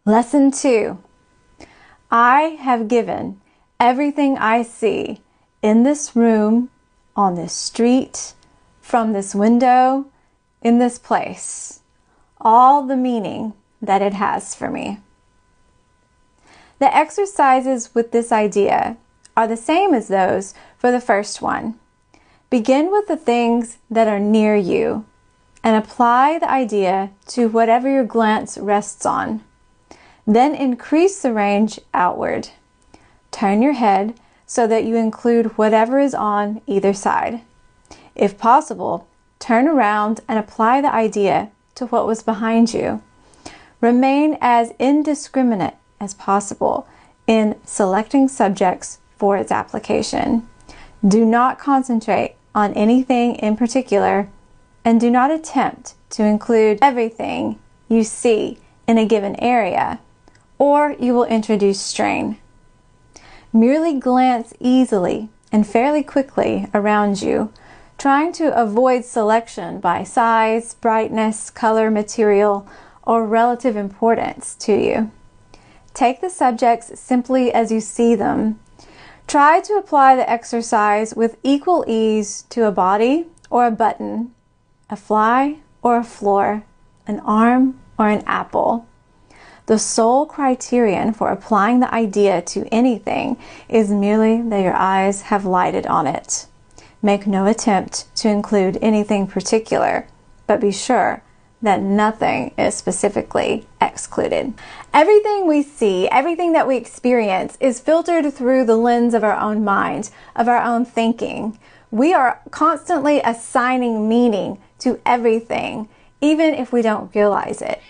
Lesson 2. I have given everything I see in this room, on this street, from this window, in this place, all the meaning that it has for me. The exercises with this idea are the same as those for the first one. Begin with the things that are near you and apply the idea to whatever your glance rests on. Then increase the range outward. Turn your head so that you include whatever is on either side. If possible, turn around and apply the idea to what was behind you. Remain as indiscriminate as possible in selecting subjects for its application. Do not concentrate on anything in particular, and do not attempt to include everything you see in a given area, or you will introduce strain. Merely glance easily and fairly quickly around you, trying to avoid selection by size, brightness, color, material, or relative importance to you. Take the subjects simply as you see them. Try to apply the exercise with equal ease to a body or a button, a fly or a floor, an arm or an apple. The sole criterion for applying the idea to anything is merely that your eyes have lighted on it. Make no attempt to include anything particular, but be sure that nothing is specifically excluded. Everything we see, everything that we experience is filtered through the lens of our own mind, of our own thinking. We are constantly assigning meaning to everything, even if we don't realize it.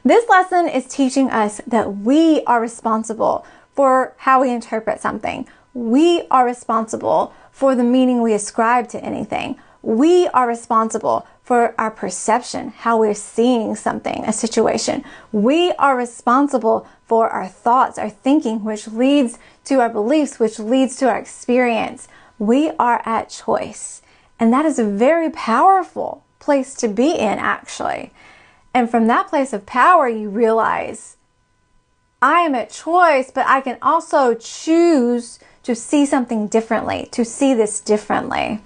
This lesson is teaching us that we are responsible for how we interpret something. We are responsible for the meaning we ascribe to anything. We are responsible for our perception, how we're seeing something, a situation. We are responsible for our thoughts, our thinking, which leads to our beliefs, which leads to our experience. We are at choice. And that is a very powerful place to be in, actually. And from that place of power, you realize, I am at choice, but I can also choose to see something differently, to see this differently.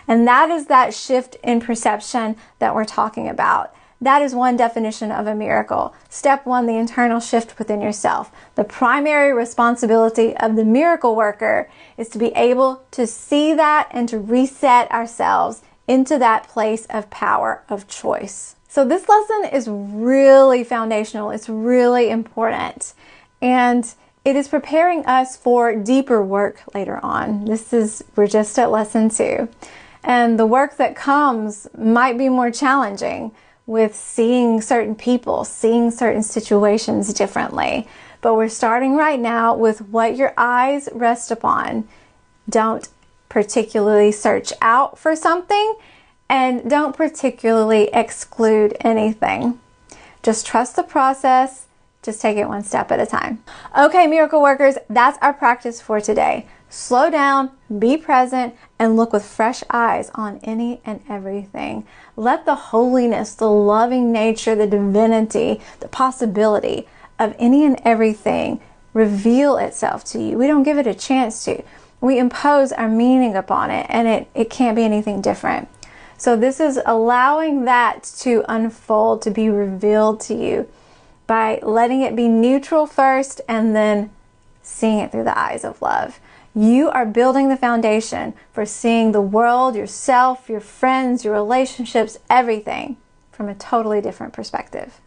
And that is that shift in perception that we're talking about. That is one definition of a miracle. Step 1, the internal shift within yourself. The primary responsibility of the miracle worker is to be able to see that and to reset ourselves into that place of power of choice. So this lesson is really foundational. It's really important. And it is preparing us for deeper work later on. We're just at lesson 2. And the work that comes might be more challenging with seeing certain people, seeing certain situations differently. But we're starting right now with what your eyes rest upon. Don't particularly search out for something, and don't particularly exclude anything. Just trust the process. Just take it one step at a time. Okay, miracle workers, that's our practice for today. Slow down, be present, and look with fresh eyes on any and everything. Let the holiness, the loving nature, the divinity, the possibility of any and everything reveal itself to you. We don't give it a chance to. We impose our meaning upon it, and it can't be anything different. So this is allowing that to unfold, to be revealed to you by letting it be neutral first and then seeing it through the eyes of love. You are building the foundation for seeing the world, yourself, your friends, your relationships, everything from a totally different perspective.